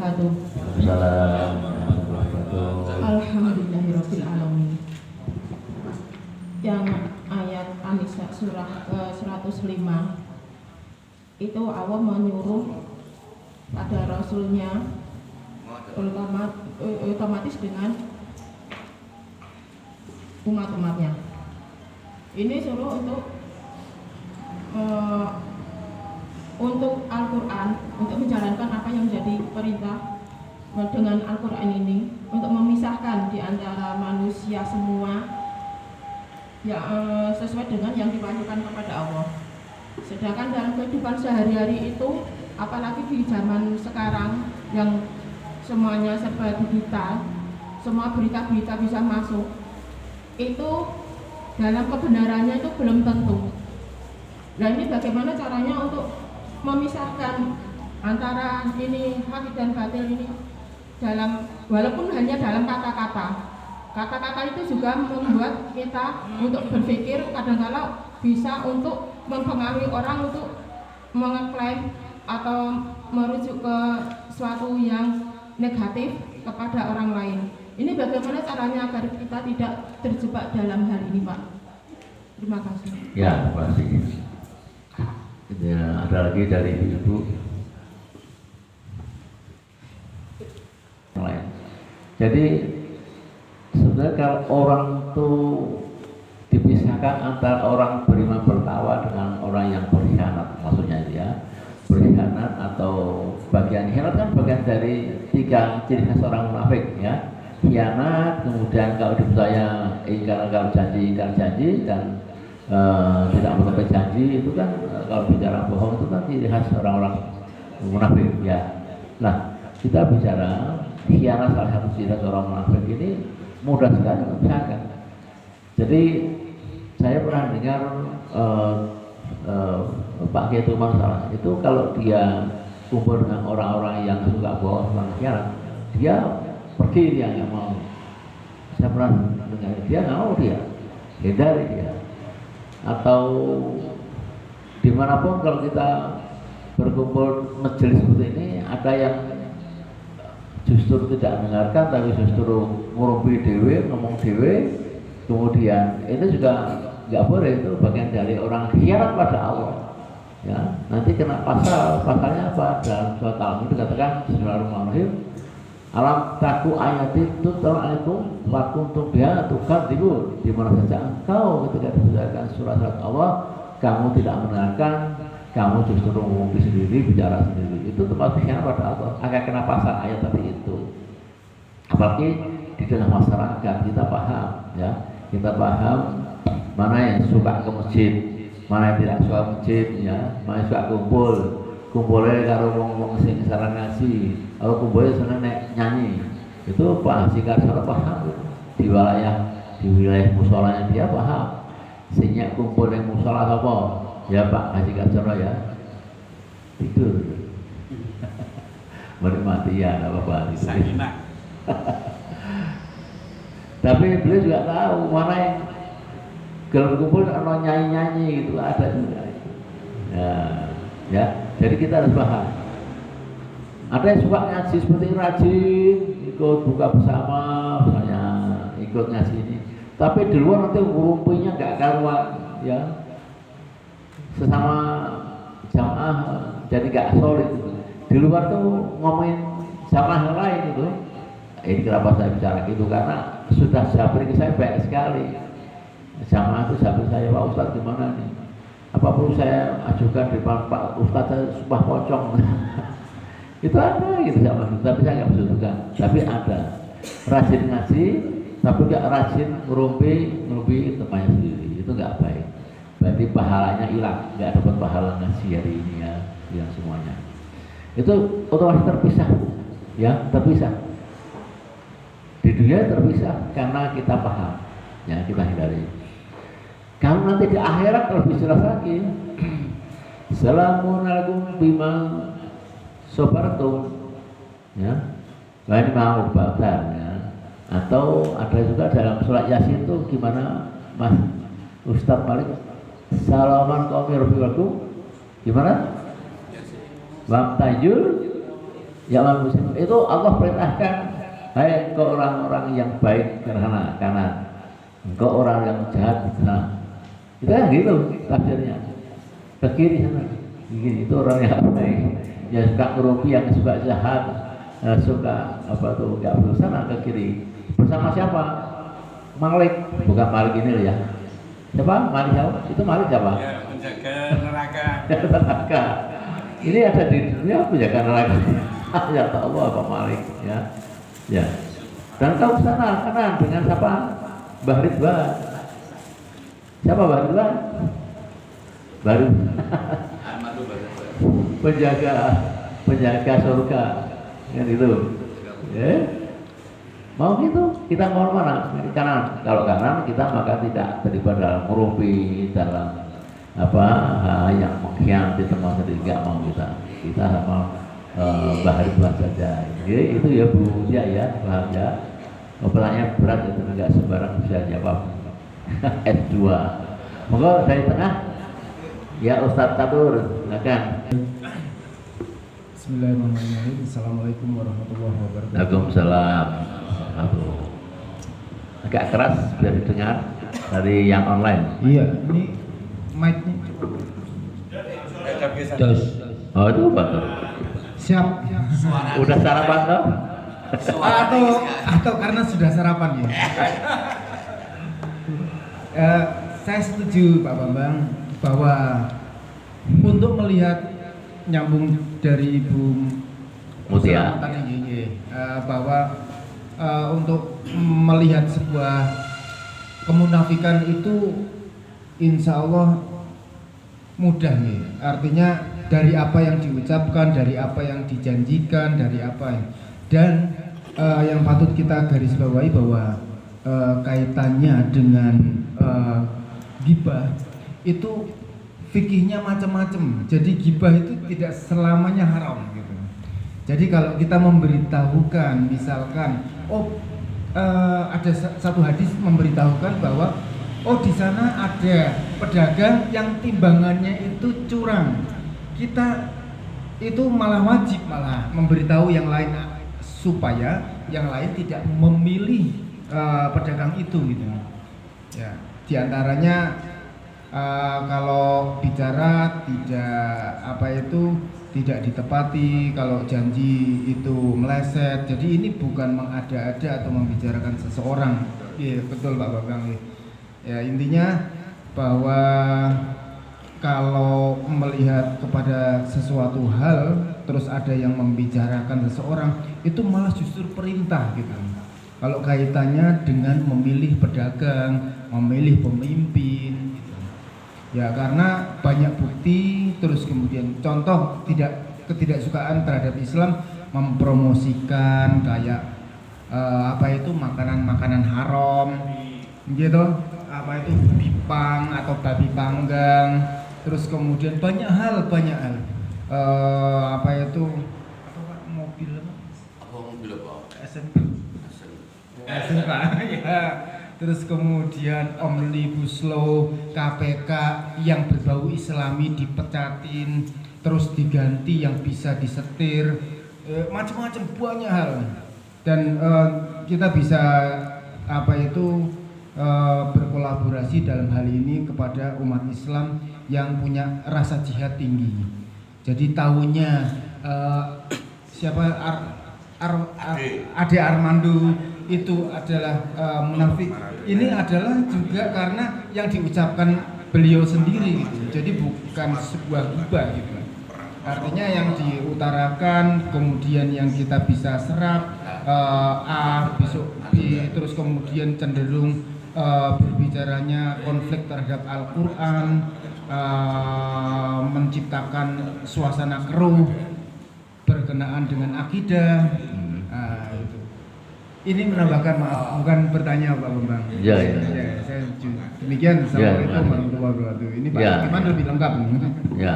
wabarakatuh. Assalamualaikum warahmatullahi wabarakatuh. Alhamdulillahirabbil alamin. Yang ayat An-Nisa surah ke-105 itu Allah menyuruh pada rasulnya otomatis dengan umat-umatnya. Ini suruh untuk Al-Quran, untuk menjalankan apa yang menjadi perintah dengan Al-Quran ini, untuk memisahkan di antara manusia semua ya, sesuai dengan yang diwajibkan kepada Allah. Sedangkan dalam kehidupan sehari-hari itu, apalagi di zaman sekarang yang semuanya serba digital, semua berita-berita bisa masuk, itu dalam kebenarannya itu belum tentu. Nah, ini bagaimana caranya untuk memisahkan antara ini hak dan batil ini dalam, walaupun hanya dalam kata-kata itu juga membuat kita untuk berpikir, kadang-kadang bisa untuk mempengaruhi orang untuk mengeklaim atau merujuk ke suatu yang negatif kepada orang lain. Ini bagaimana caranya agar kita tidak terjebak dalam hal ini, Pak? Terima kasih. Ya, terima kasih. Ya, ada lagi dari ibu lain. Jadi sebenarnya kalau orang itu dipisahkan antara orang beriman bertakwa dengan orang yang berkhianat, maksudnya dia berkhianat atau bagian khianat kan bagian dari 3 ciri khas orang munafik ya. Khianat, kemudian kalau dipercaya ingkar janji dan tidak menepati janji, itu kan kalau bicara bohong itu kan ciri khas orang-orang munafik ya. Nah, kita bicara khianat, salah satu ciri khas orang munafik ini mudah sekali memisahkan. Jadi saya pernah dengar Pak Kiai Tuman salah itu, kalau dia kumpul dengan orang-orang yang suka bohong tentang khianat, dia pergi, dia nggak mau. Saya pernah dengar dia nggak mau, dia hindari dia. Atau dimanapun kalau kita berkumpul majelis seperti ini, ada yang justru tidak mendengarkan tapi justru ngurumpi dewe, ngomong dewe, kemudian itu juga nggak boleh, itu bagian dari orang khianat pada Allah ya. Nanti kena pasalnya apa? Dalam surat Al-Mulk dikatakan bismillahirrahmanirrahim, alam taku ayati tutla alaikum wa kuntum biha tukadzibun. Di mana saja engkau ketika dibacakan surat-surat Allah kamu tidak mendengarkan, kamu justru ngomong sendiri, bicara sendiri, itu tempat khianat pada Allah. Akan kena pasal ayat tadi itu. Apalagi di dalam masyarakat kita paham ya, kita paham mana yang suka ke masjid, mana yang tidak suka masjid ya, mana yang suka kumpulnya karo wong-wong sing saran ngaji, kalau kumpulnya seneng nyanyi, itu Pak Haji Karsono paham di wilayah musolanya dia paham. Sehingga kumpul yang musola apa ya Pak Haji Karsono ya, tidur menikmati ya, nggak apa-apa tidur. Tapi beliau juga tahu mana yang kalau kumpul kalau nyanyi-nyanyi itu ada juga ya. Jadi kita harus paham. Ada yang suka ngaji seperti rajin, ikut buka bersama, misalnya ikut ngaji ini. Tapi di luar nanti ngurumpinya nggak karuan, ya. Sesama jamaah jadi nggak solid. Di luar tuh ngomongin jamaah yang lain itu. Ini kenapa saya bicara gitu, karena sudah jabri saya baik sekali. Jamaah itu jabri saya, Pak Ustadz gimana nih? Apa perlu saya ajukan di Pak Ustadz, saya sumpah pocong. Itu ada gitu sama itu, tapi saya nggak menunjukkan. Tapi ada rajin ngaji, tapi nggak rajin ngerumpi temannya sendiri, itu nggak baik. Berarti pahalanya hilang, nggak dapat pahala ngaji hari ini ya, yang semuanya. Itu otomatis terpisah, ya terpisah. Di dunia terpisah karena kita paham, ya kita hindari. Kalau nanti di akhirat lebih jelas lagi. Assalamualaikum bima sobartum, ya. Lain mau batal ya. Atau ada juga dalam surat Yasin itu gimana Mas Ustadz Malik? Salaman qaumi rabbikum. Gimana? Wamtajul Ya muslim itu Allah perintahkan, hai engkau orang-orang yang baik karena kanan, engkau orang yang jahat benar. Itu kan gitu tafsirnya. Ke kiri sana, gini, itu orang yang baik. Yang suka ngerupi, yang suka jahat, suka apa tuh nggak bersama ke kiri. Bersama siapa? Malik, bukan Malik ini loh ya. Siapa? Malik siapa? Itu Malik siapa? Ya, menjaga neraka. Neraka. Ini ada di dunia menjaga neraka. Ya Allah apa Malik ya. Ya. Dan kau sana kanan dengan siapa? Mbah Ridwan. Siapa Mbah Ridwan? Baru penjaga surga kan itu ya. Mau gitu kita mau mana kanan, kalau kanan kita maka tidak terlibat dalam merupi dalam apa yang mengkhianati teman sendiri, nggak mau kita sama Mbah Ridwan saja ya, itu ya Bu ya paham ya. Pertanyaan berat itu nggak sembarang bisa jawab. S2 monggo dari tengah. Ya Ustadz Tatur, silakan. Bismillahirrahmanirrahim. Assalamualaikum warahmatullahi wabarakatuh. Waalaikumsalam. Agak keras biar didengar dari yang online. Iya, ini mic-nya. Terus. Oh itu apa tuh? Siap. Udah sarapan toh? Atau karena sudah sarapan ya. Saya setuju Pak Bambang bahwa untuk melihat nyambung dari Ibu Mutia bahwa untuk melihat sebuah kemunafikan itu insya Allah mudah nih. Artinya dari apa yang diucapkan, dari apa yang dijanjikan, dari apa yang yang patut kita garis bawahi bahwa kaitannya dengan ghibah itu fikihnya macam-macam. Jadi ghibah itu tidak selamanya haram gitu. Jadi kalau kita memberitahukan misalkan ada satu hadis memberitahukan bahwa di sana ada pedagang yang timbangannya itu curang. Kita itu malah wajib memberitahu yang lain supaya yang lain tidak memilih pedagang itu gitu. Ya, diantaranya kalau bicara tidak ditepati, kalau janji itu meleset. Jadi ini bukan mengada-ada atau membicarakan seseorang. Iya, betul Pak Bambang. Ya, intinya bahwa kalau melihat kepada sesuatu hal terus ada yang membicarakan seseorang, itu malah justru perintah gitu. Kalau kaitannya dengan memilih pedagang, memilih pemimpin, ya karena banyak bukti. Terus kemudian contoh ketidaksukaan terhadap Islam mempromosikan kayak makanan haram gitu, bipang atau babi panggang. Terus kemudian banyak hal mobil SMK ya. Terus kemudian Omnibus Law, KPK yang berbau Islami dipecatin, terus diganti yang bisa disetir, macam-macam banyak hal. Dan kita bisa berkolaborasi dalam hal ini kepada umat Islam yang punya rasa jihad tinggi. Jadi tahunya Ade Armando itu adalah munafik. Ini adalah juga karena yang diucapkan beliau sendiri gitu. Jadi bukan sebuah ghibah gitu. Artinya yang diutarakan kemudian yang kita bisa serap besok B, terus kemudian cenderung berbicaranya konflik terhadap Al-Quran, menciptakan suasana keruh berkenaan dengan akidah. Itu. Ini menambahkan, maaf, bukan bertanya Pak Bambang. Ya. Saya demikian. Assalamualaikum warahmatullahi wabarakatuh. Ini Pak Iman lebih lengkap. Ya.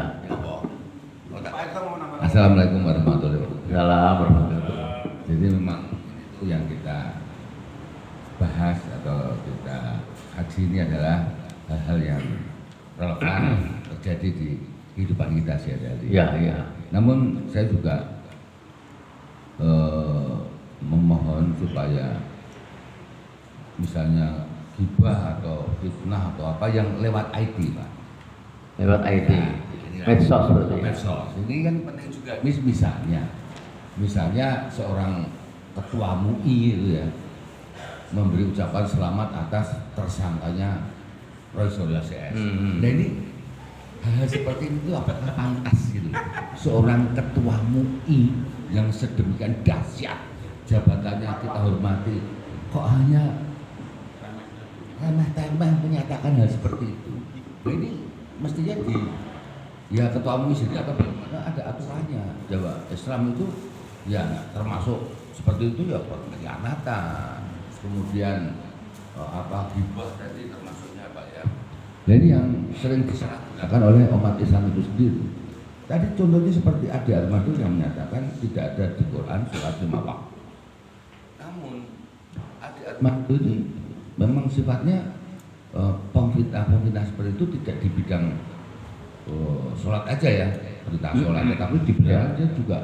Assalamualaikum warahmatullahi wabarakatuh. Assalamualaikum. Jadi memang itu yang kita bahas atau kita kaji ini adalah hal-hal yang relevan terjadi di kehidupan kita sehari-hari. Ya. Namun saya juga supaya misalnya gibah atau fitnah atau apa yang lewat IT, Pak. Lewat IT, Ya, medsos berarti. Medsos. Ini kan penting juga. Misalnya seorang ketua MUI itu ya memberi ucapan selamat atas tersangkanya Roy Suryo CS. Nah ini hal seperti itu apakah pantas gitu? Seorang ketua MUI yang sedemikian dahsyat jabatannya kita hormati, kok hanya remeh-temeh menyatakan hal seperti itu? Nah, ini mestinya ya ketua MUI sendiri atau bagaimana ada aturannya. Jawa Islam itu ya termasuk seperti itu ya pengkhianatan, kemudian gibah tadi termasuknya apa ya. Nah ini yang sering disalahgunakan oleh umat Islam itu sendiri. Tadi contohnya seperti Adi Armando yang menyatakan tidak ada di Quran surat 5 waktu. Namun Adi Armando ini memang sifatnya pemfitnah seperti itu tidak di bidang sholat aja ya, perintah sholat, tapi di bidang dia juga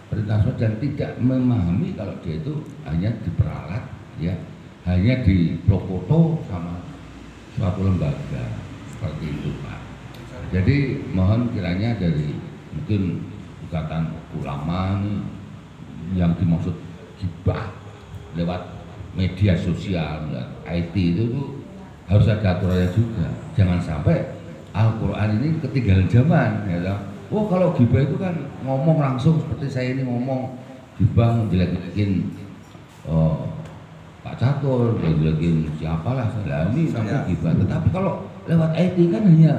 perintah sholat dan tidak memahami kalau dia itu hanya diperalat ya, hanya diprofoto sama suatu lembaga seperti itu, Pak. Jadi mohon kiranya dari mungkin ikatan ulama yang dimaksud gibah lewat media sosial, IT itu harus ada aturannya juga. Jangan sampai Al-Quran ini ketinggalan zaman ya. Oh kalau gibah itu kan ngomong langsung seperti saya ini ngomong gibah menjelek-jelekin Pak Catur, menjelekin siapalah ini namanya gibah. Tetapi kalau lewat IT kan hanya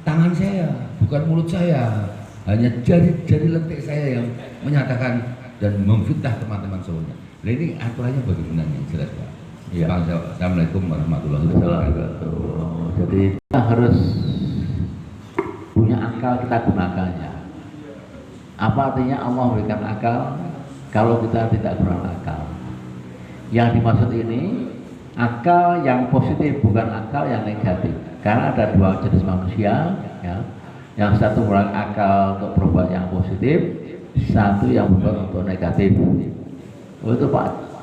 tangan saya, bukan mulut saya, hanya jari lentik saya yang menyatakan dan memfitnah teman-teman semuanya. Nah ini aturannya bagaimana yang jelas, Pak? Ya. Assalamualaikum warahmatullahi wabarakatuh. Jadi kita harus punya akal, kita gunakannya. Apa artinya Allah memberikan akal kalau kita tidak guna akal? Yang dimaksud ini akal yang positif, bukan akal yang negatif. Karena ada dua jenis manusia, ya. Yang satu menggunakan akal untuk berbuat yang positif, satu yang berbuat untuk negatif. Oh, itu Pak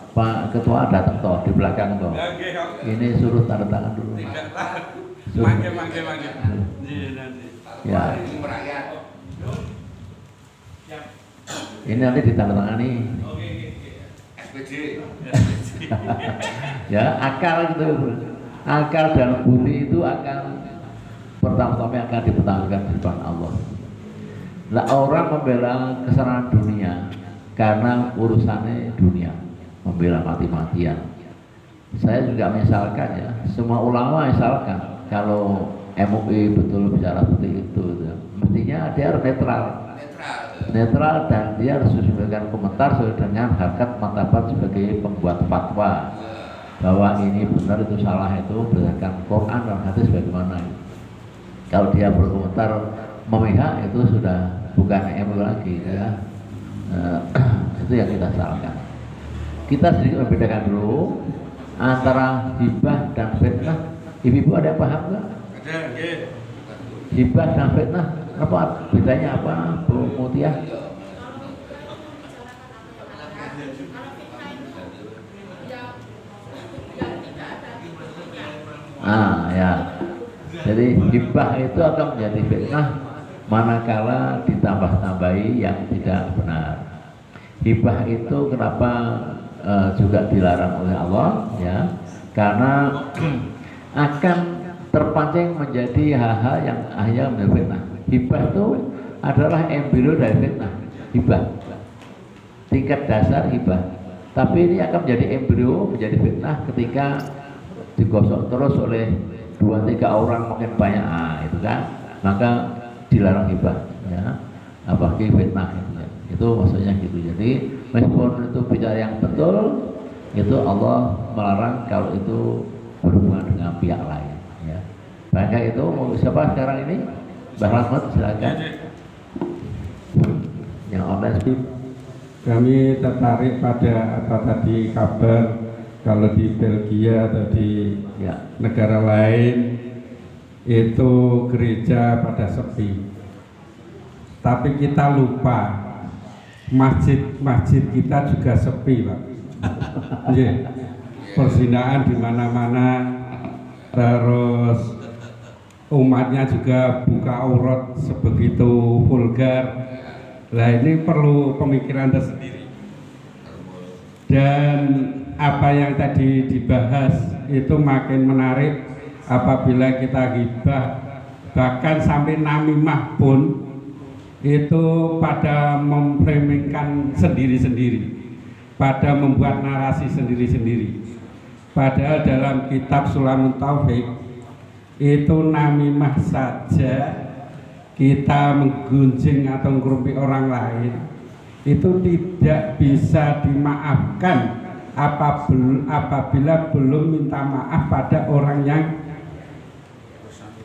Ketua datang toh di belakang toh. Ini suruh tanda tangan dulu. Mangke. Ya. Ini nanti ditandatangani. SPJ. Ya, akal gitu. Akal dan budi itu akan pertama-tama akan dipertahankan di depan Allah. Lah orang membela kesenangan dunia karena urusannya dunia, membela mati-matian. Saya juga misalkan ya, semua ulama misalkan kalau MUI betul bicara seperti itu, mestinya dia harus netral dan dia harus memberikan komentar sesuai dengan harkat martabat sebagai pembuat fatwa bahwa ini benar itu salah itu berdasarkan Quran dan hadis bagaimana. Kalau dia berkomentar memihak itu sudah bukan MUI lagi ya. Itu yang kita salahkan. Kita sedikit membedakan dulu antara hibah dan fitnah. Ibu-ibu ada yang paham nggak? Ada, nggih. Hibah dan fitnah apa bedanya apa, Bu Mutia? Ya. Jadi hibah itu akan menjadi fitnah manakala ditambah-tambahi yang tidak benar. Hibah itu kenapa juga dilarang oleh Allah ya? Karena akan terpancing menjadi hal-hal yang akhirnya menjadi fitnah. Hibah itu adalah embrio dari fitnah. Hibah tingkat dasar hibah. Tapi ini akan menjadi embrio menjadi fitnah ketika digosok terus oleh 2-3 orang makin banyak, itu kan, maka dilarang hibah ya, apalagi fitnah ya. Itu maksudnya gitu. Jadi meskipun itu bicara yang betul, itu Allah melarang kalau itu berhubungan dengan pihak lain ya. Maka itu siapa sekarang ini? Mbak Rahmat silakan. Yang online speak. Kami tertarik pada apa tadi kabar kalau di Belgia atau di negara lain itu gereja pada sepi. Tapi kita lupa masjid kita juga sepi, Pak. Nggih. Perzinaan di mana-mana, terus umatnya juga buka aurat sebegitu vulgar. Nah, ini perlu pemikiran tersendiri. Dan apa yang tadi dibahas itu makin menarik apabila kita ghibah, bahkan sampai namimah pun itu pada memframingkan sendiri-sendiri, pada membuat narasi sendiri-sendiri. Padahal dalam kitab Sulamun Taufik itu namimah saja kita menggunjing atau ngerumpi orang lain itu tidak bisa dimaafkan apabila belum minta maaf pada orang yang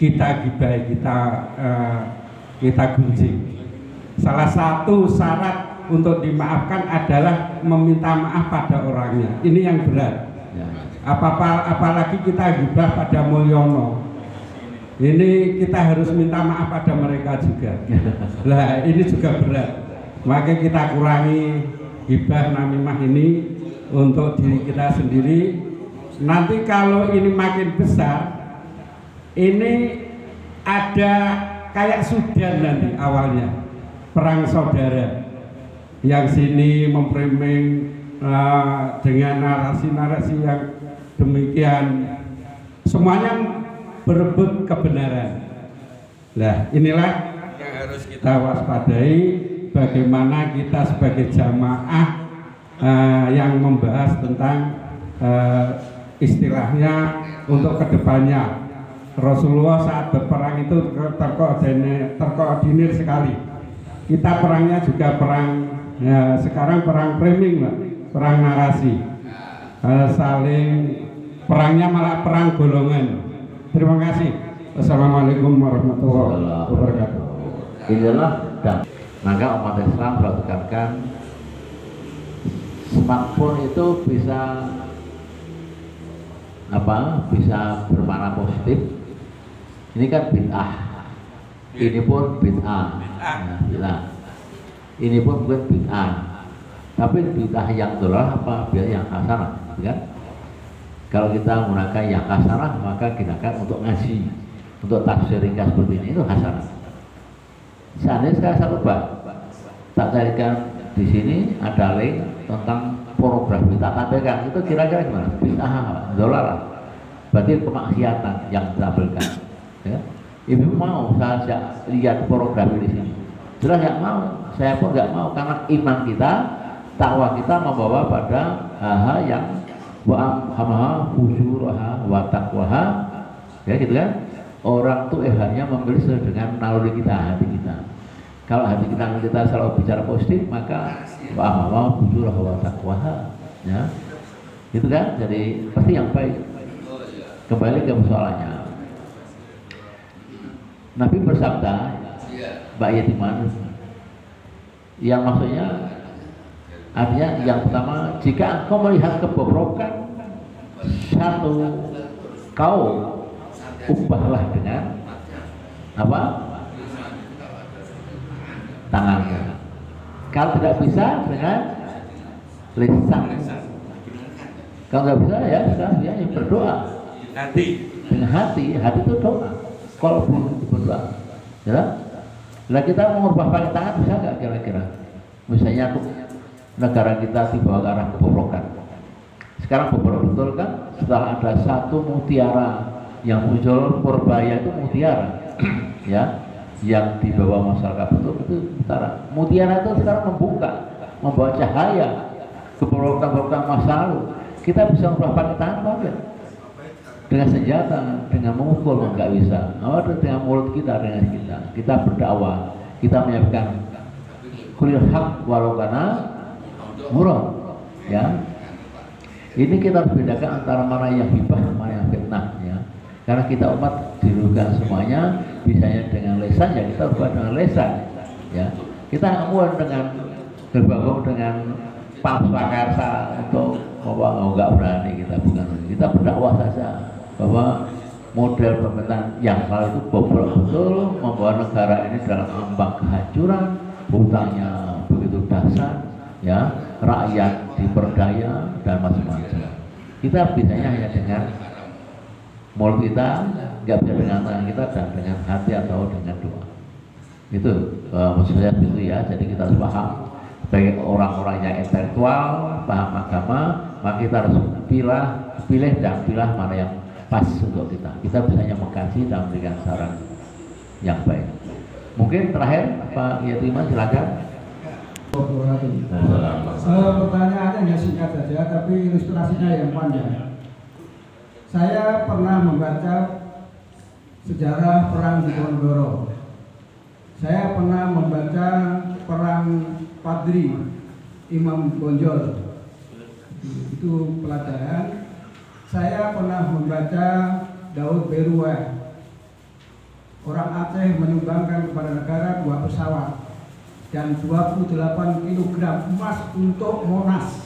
kita gibai, kita gunjing. Salah satu syarat untuk dimaafkan adalah meminta maaf pada orangnya. Ini yang berat. Apalagi kita gibah pada Mulyono. Ini kita harus minta maaf pada mereka juga. Lah, ini juga berat. Maka kita kurangi gibah namimah ini untuk diri kita sendiri. Nanti kalau ini makin besar, ini ada kayak Sudan nanti awalnya, perang saudara. Yang sini memframing dengan narasi-narasi yang demikian, semuanya berebut kebenaran. Nah, inilah yang harus kita waspadai. Bagaimana kita sebagai jamaah yang membahas tentang istilahnya untuk kedepannya. Rasulullah saat berperang itu terkoordinir sekali. Kita perangnya juga perang, ya, sekarang perang framing, Pak, perang narasi, saling perangnya malah perang golongan. Terima kasih. Wassalamualaikum warahmatullahi wabarakatuh. Inilah dan maka umat Islam selalu tekankan smartphone itu bisa bisa bermakna positif. Ini kan bid'ah, ini pun bid'ah, ini pun bukan bid'ah, tapi bid'ah yang dolar apa biar yang hasanah, kan? Kalau kita menggunakan yang hasanah maka gunakan untuk ngaji, untuk tafsir ringkas seperti ini, itu hasanah. Seandainya saya ubah, tak carikan di sini ada link tentang pornografi, tak tampilkan, itu kira-kira gimana? Bid'ah, dolar, berarti kemaksiatan yang ditampilkan. Ya. Ibu mau saya lihat pornografi di sini? Jelas nggak mau, saya pun nggak mau karena iman kita, takwa kita membawa pada hal yang wa'amhaha fujuraha wa taqwaha, ya gitu kan? Orang tuh hanya memilih sesuai dengan naluri kita, hati kita. Kalau hati kita selalu bicara positif, maka wa'amhaha fujuraha wa taqwaha, ya, gitu kan? Jadi pasti yang baik. Kembali ke persoalannya. Nabi bersabda, Mbak Yatiman, yang maksudnya artinya yang pertama, jika engkau melihat kebobrokan satu kaum, ubahlah dengan apa? Tangannya. Kalau tidak bisa dengan lisan. Kalau nggak bisa ya sudah ya berdoa. Dengan hati itu doa. Kalau belum itu berdoa, ya. Nah kita mau merubah pakai tangan bisa nggak kira-kira? Misalnya negara kita dibawa ke arah kebobrokan. Sekarang bobrok betul kan? Setelah ada satu mutiara yang muncul Purbaya itu mutiara, ya, yang dibawa masyarakat betul itu utara. Mutiara itu sekarang membawa cahaya kebobrokan masa lalu. Kita bisa merubah pakai tangan apa? Dengan senjata, dengan memukul nggak bisa. Dengan mulut kita, dengan kita berdakwah, kita menyampaikan kulil haq walau kana murad, ya. Ini kita harus bedakan antara mana yang hibah, mana yang fitnah, ya. Karena kita umat dirugikan semuanya, bisanya dengan lesan, ya kita ubah dengan lesan, ya. Kita nggak mau dengan berbangun dengan pamswakarsa untuk nggak berani, kita bukan. Kita berdakwah saja bahwa model pemerintahan yang salah itu bobrok betul, membawa negara ini dalam ambang kehancuran, hutangnya begitu dasar, ya. rakyat diperdaya dan macam-macam. Kita bisanya hanya dengan mulut kita, nggak bisa dengan tangan kita dan dengan hati atau dengan doa. Itu maksud saya itu ya. Jadi kita harus paham sebagai orang-orang yang intelektual, paham agama, maka kita harus pilih dan pilah mana yang pas untuk kita. Kita bisanya mengkaji dan memberikan saran yang baik. Mungkin terakhir Pak Yatima silakan. Pertanyaannya hanya singkat saja, tapi ilustrasinya yang panjang. Saya pernah membaca sejarah perang Diponegoro. Saya pernah membaca perang Padri, Imam Bonjol. Itu pelajaran. Saya pernah membaca Daud Berua. Orang Aceh menyumbangkan kepada negara 2 pesawat dan 28 kg emas untuk Monas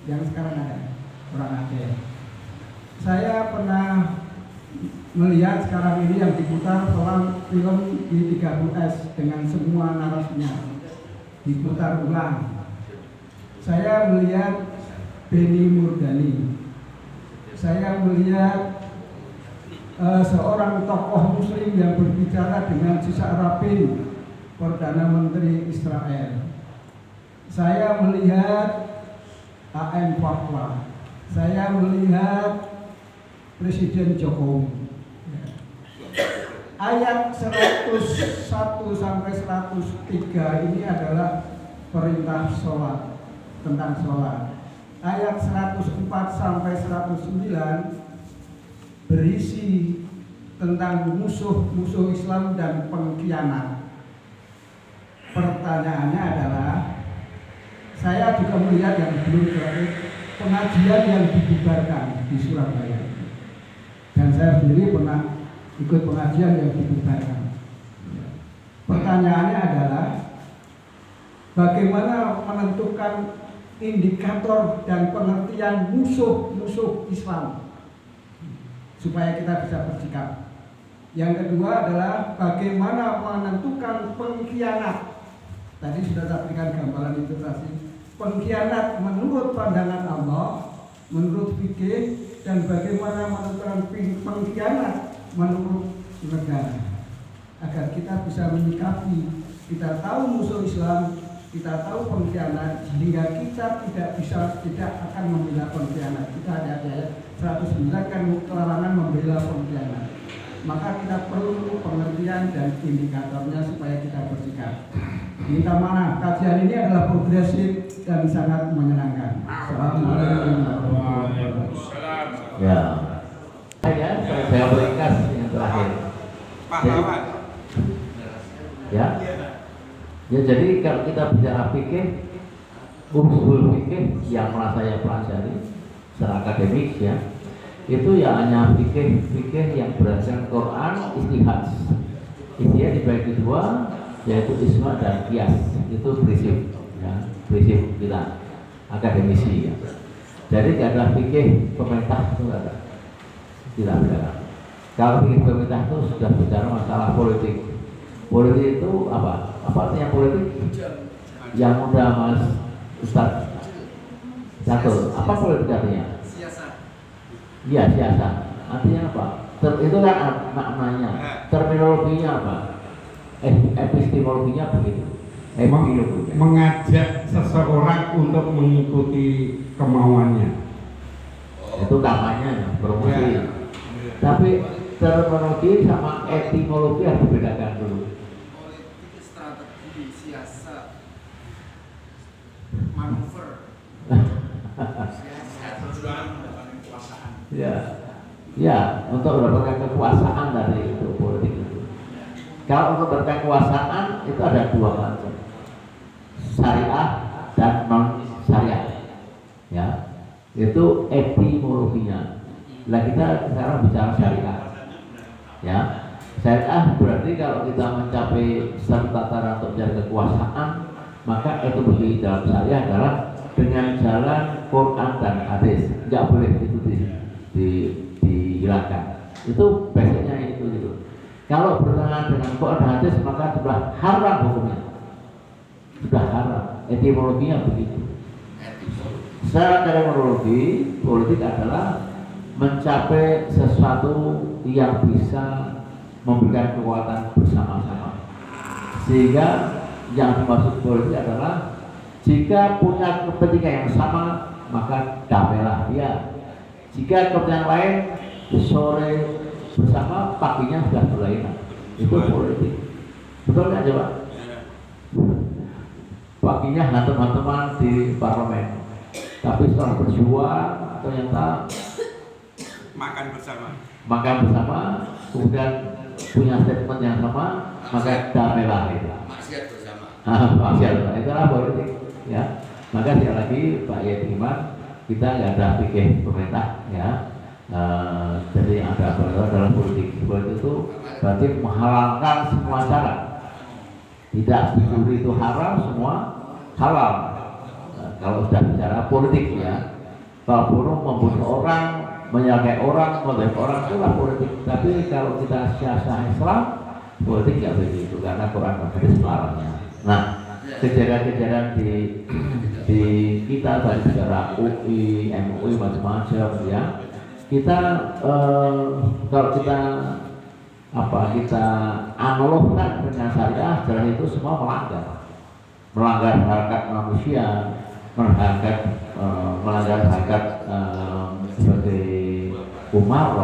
yang sekarang ada, orang Aceh. Saya pernah melihat sekarang ini yang diputar film di 30S dengan semua narasinya diputar ulang. Saya melihat Benny Murdani. Saya melihat seorang tokoh muslim yang berbicara dengan Yitzhak Rabin, Perdana Menteri Israel. Saya melihat A.M. Fakwa. Saya melihat Presiden Jokowi. Ayat 101 sampai 103 ini adalah perintah sholat, tentang sholat. Ayat 104 sampai 109 berisi tentang musuh-musuh Islam dan pengkhianat. Pertanyaannya adalah, saya juga melihat yang belum terakhir pengajian yang dibubarkan di Surabaya, dan saya sendiri pernah ikut pengajian yang dibubarkan. Pertanyaannya adalah, bagaimana menentukan indikator dan pengertian musuh-musuh Islam supaya kita bisa bersikap. Yang kedua adalah bagaimana menentukan pengkhianat. Tadi sudah saya berikan gambaran ilustrasi. Pengkhianat menurut pandangan Allah, menurut fikih, dan bagaimana menentukan pengkhianat menurut negara. Agar kita bisa menyikapi, kita tahu musuh Islam, kita tahu pengkhianat, sehingga kita tidak akan membela pengkhianat. Kita ada ayat 109 kan larangan membela pengkhianat. Maka kita perlu pengertian dan indikatornya supaya kita bersikap. Minta maaf, kajian ini adalah progresif dan sangat menyenangkan. Assalamualaikum warahmatullahi wabarakatuh. Ya, saya beringkas yang terakhir. Pahlawan. Jadi kalau kita bicara fikih, usul fikih yang pernah saya pelajari secara akademik ya, itu ya hanya fikih yang berdasarkan Quran, ijtihad. Ijtihad dibagi 2, yaitu isma dan qiyas. Itu prinsip ya, prinsip kita akademisi ya. Jadi tidak ada fikih pemerintah itu tidak ada. Kalau fikih pemerintah itu sudah bicara masalah politik. Politik itu apa? Apa artinya politik? Yang muda Mas Ustaz Catur, apa politik artinya? Iya, siasat. Artinya apa? Itu kan maknanya. Terminologinya apa? Epistemologinya begitu. Mengajak seseorang untuk mengikuti kemauannya. Itu kampanye, promosi. Tapi terminologi sama etimologi harus dibedakan dulu. Politik, strategi, siasat, manuver. Ya, untuk mendapatkan kekuasaan dari itu politik itu. Kalau untuk mendapatkan kekuasaan itu ada 2 macam, syariah dan non syariah. Ya, itu etimologinya. Lah kita sekarang bicara syariah. Ya, syariah berarti kalau kita mencapai satu tataran untuk mencari kekuasaan, maka etimologi dalam syariah adalah dengan jalan Quran dan hadis. Nggak boleh itu dihilangkan. Itu basicnya itu gitu. Kalau bertentangan dengan Quran dan hadis maka sudah haram hukumnya. Sudah haram. Etimologinya begitu. Secara terminologi, politik adalah mencapai sesuatu yang bisa memberikan kekuatan bersama-sama. Sehingga yang dimaksud politik adalah jika punya kepentingan yang sama, maka damailah dia. Jika kepentingan lain, sore bersama, paginya sudah berlainan. Itu politik. Betul nggak coba? Paginya hantam-hantaman di parlemen, tapi setelah berjuang ternyata Makan bersama, kemudian punya statement yang sama, maka damailah itu. Maksiat bersama. Maksiat, itulah politik. Ya, maka sekali lagi Pak Yedi Iman, kita nggak ada pikir pemerintah, ya. Jadi ada dalam politik. Politik itu berarti menghalalkan semua cara. Tidak mencuri itu haram, semua halal. Kalau sudah bicara politik, ya. Kalau bunuh, membunuh orang, menyalakai orang, melihat orang, itulah politik. Tapi kalau kita syariah Islam, politik nggak begitu karena Quran hadis melarangnya. Nah, kejadian-kejadian di kita tadi bicara UI, MUI macam-macam, ya. Kita kalau kita analogkan dengan syariah, jalan itu semua melanggar hak manusia, melanggar hak sebagai umat,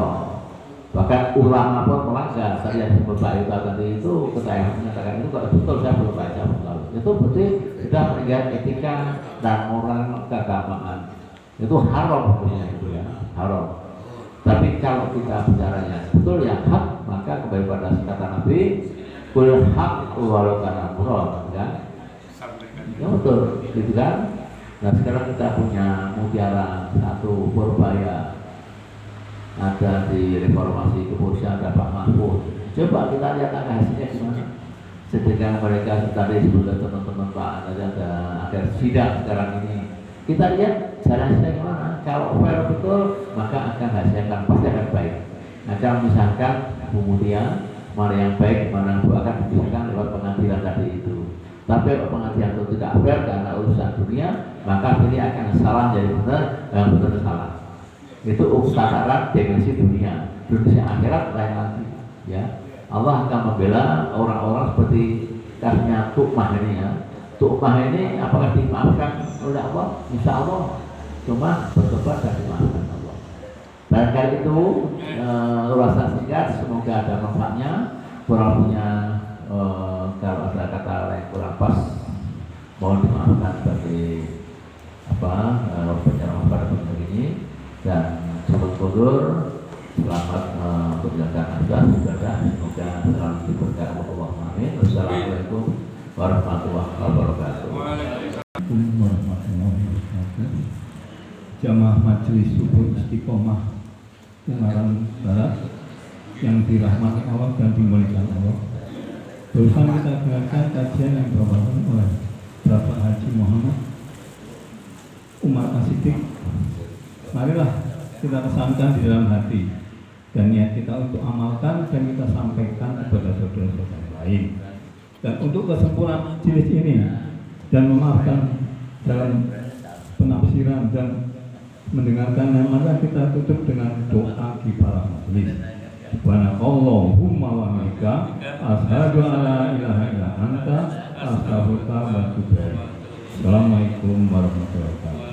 bahkan ulama pun melanggar. Tadi yang disebut Pak Yuta tadi itu, saya menyatakan itu kalau betul, saya belum baca betul. Itu berarti sudah melanggar etika dan moral keagamaan. Itu haram hukumnya itu, ya, haram. Tapi kalau kita bicaranya betul yang hak, maka kembali pada kata Nabi, kul hak walau kana murad, ya. Ya betul, gitu kan? Nah sekarang kita punya mutiara satu Purbaya, ada di reformasi kepolisian, ada Pak Mahfud. Coba kita lihat hasilnya gimana. Sedangkan mereka tadi sebelum teman-teman Pak ada sidang sekarang ini. Kita lihat jalan sidang gimana. Kalau fair betul, maka akan hasilkan pasti akan baik. Akan misalkan kemudian mana yang baik, mana yang buruk akan dipisahkan lewat pengadilan tadi itu. Tapi kalau pengadilan itu tidak fair karena urusan dunia, maka ini akan salah jadi benar, yang benar salah. Itu tataran dimensi dunia. Dunia akhirat lain lagi, ya. Allah akan membela orang-orang seperti kasusnya Tu'mah ini, ya. Tu'mah ini apakah dimaafkan oleh Allah? Insya Allah. Cuma bertobat dan dimaafkan Allah. Dan kali itu ulasan singkat, semoga ada manfaatnya. Kurang punya kalau ada kata yang kurang pas, mohon dimaafkan sebagai penceramah pada pagi ini. Dan sobat kodur, selamat menjalankan ibadah. Semoga selalu diberkahi Allah. Amin. Wassalamualaikum warahmatullahi wabarakatuh. Assalamualaikum warahmatullahi wabarakatuh. Jamaah Majelis Subuh Istiqomah Ungaran Barat yang dirahmati Allah dan dimuliakan Allah. Barusan kita dengarkan kajian yang dibawakan oleh Bapak Haji Muhammad Umar As-Siddiq. Marilah kita kesankan di dalam hati dan niat kita untuk amalkan dan kita sampaikan kepada saudara-saudara lain. Dan untuk kesempurnaan majelis ini dan memaafkan dalam penafsiran dan mendengarkan, maka kita tutup dengan doa kifarah majelis. Subhanakallahumma wa bihamdika asyhadu an la ilaha illa anta astaghfiruka wa atubu ilaik. Assalamualaikum warahmatullahi wabarakatuh.